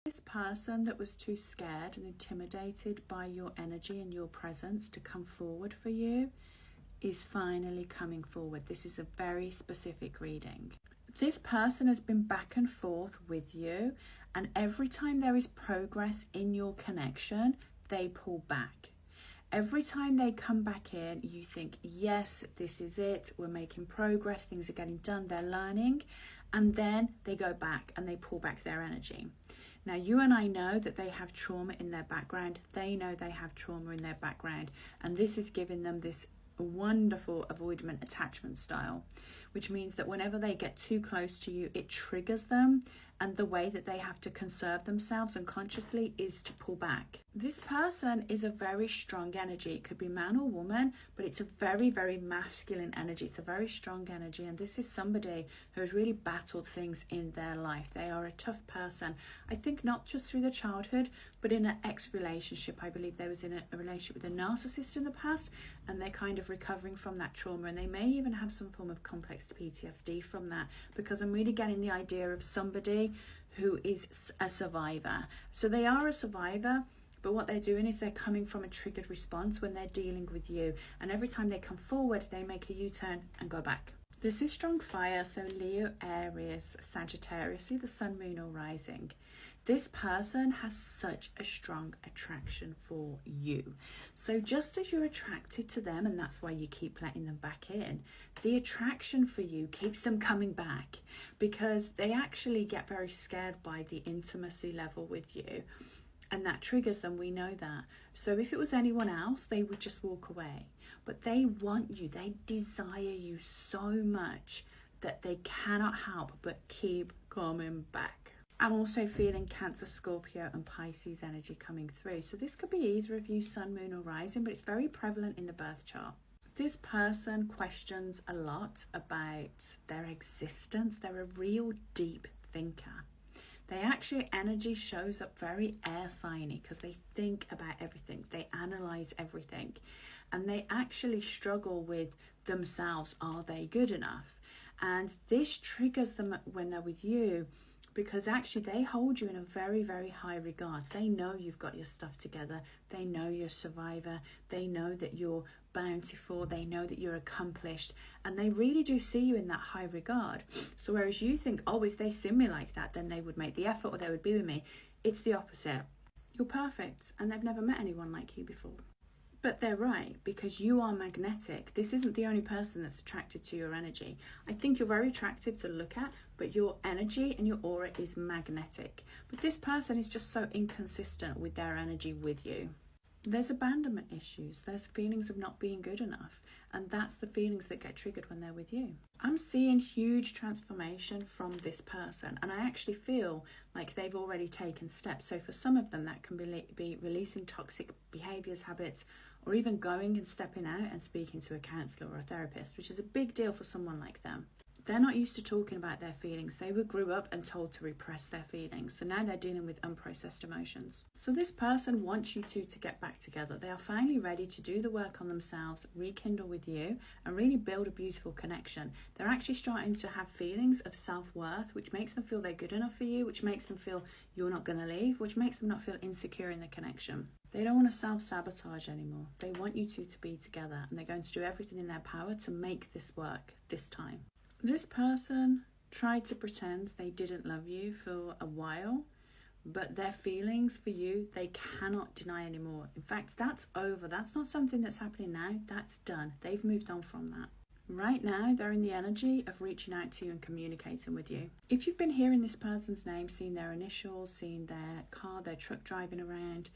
This person that was too scared and intimidated by your energy and your presence to come forward for you is finally coming forward. This is a very specific reading. This person has been back and forth with you, and every time there is progress in your connection, they pull back. Every time they come back in, you think, yes, this is it. We're making progress. Things are getting done. They're learning. And then they go back and they pull back their energy. Now, you and I know that they have trauma in their background. They know they have trauma in their background. And this is giving them this wonderful avoidant attachment style, which means that whenever they get too close to you, it triggers them. And the way that they have to conserve themselves unconsciously is to pull back. This person is a very strong energy. It could be man or woman, but it's a very, very masculine energy. It's a very strong energy. And this is somebody who has really battled things in their life. They are a tough person. I think not just through the childhood, but in an ex-relationship. I believe they was in a relationship with a narcissist in the past, and they're kind of recovering from that trauma. And they may even have some form of complex PTSD from that, because I'm really getting the idea of somebody who is a survivor. So they are a survivor, but what they're doing is they're coming from a triggered response when they're dealing with you. And every time they come forward, they make a U-turn and go back. This is strong fire, so Leo, Aries, Sagittarius, see the sun, moon or rising. This person has such a strong attraction for you. So just as you're attracted to them, and that's why you keep letting them back in, the attraction for you keeps them coming back, because they actually get very scared by the intimacy level with you. And that triggers them, we know that. So if it was anyone else, they would just walk away. But they want you, they desire you so much that they cannot help but keep coming back. I'm also feeling Cancer, Scorpio and Pisces energy coming through. So this could be either of you, sun, moon or rising, but it's very prevalent in the birth chart. This person questions a lot about their existence. They're a real deep thinker. They actually, energy shows up very air signy because they think about everything. They analyze everything. And they actually struggle with themselves. Are they good enough? And this triggers them when they're with you, because actually they hold you in a very, very high regard. They know you've got your stuff together. They know you're a survivor. They know that you're bountiful. They know that you're accomplished. And they really do see you in that high regard. So whereas you think, oh, if they see me like that, then they would make the effort or they would be with me. It's the opposite. You're perfect and they've never met anyone like you before. But they're right, because you are magnetic. This isn't the only person that's attracted to your energy. I think you're very attractive to look at, but your energy and your aura is magnetic. But this person is just so inconsistent with their energy with you. There's abandonment issues. There's feelings of not being good enough. And that's the feelings that get triggered when they're with you. I'm seeing huge transformation from this person. And I actually feel like they've already taken steps. So for some of them, that can be releasing toxic behaviors, habits, or even going and stepping out and speaking to a counsellor or a therapist, which is a big deal for someone like them. They're not used to talking about their feelings. They grew up and told to repress their feelings. So now they're dealing with unprocessed emotions. So this person wants you to get back together. They are finally ready to do the work on themselves, rekindle with you, and really build a beautiful connection. They're actually starting to have feelings of self-worth, which makes them feel they're good enough for you, which makes them feel you're not going to leave, which makes them not feel insecure in the connection. They don't want to self-sabotage anymore. They want you two to be together, and they're going to do everything in their power to make this work this time. This person tried to pretend they didn't love you for a while, but their feelings for you, they cannot deny anymore. In fact, that's over. That's not something that's happening now. That's done. They've moved on from that. Right now, they're in the energy of reaching out to you and communicating with you. If you've been hearing this person's name, seeing their initials, seeing their car, their truck driving around,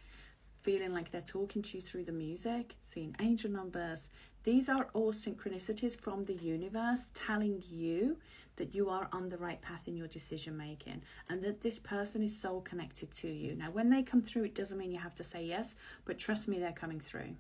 feeling like they're talking to you through the music, seeing angel numbers, these are all synchronicities from the universe telling you that you are on the right path in your decision making and that this person is soul connected to you. Now, when they come through, it doesn't mean you have to say yes, but trust me, they're coming through.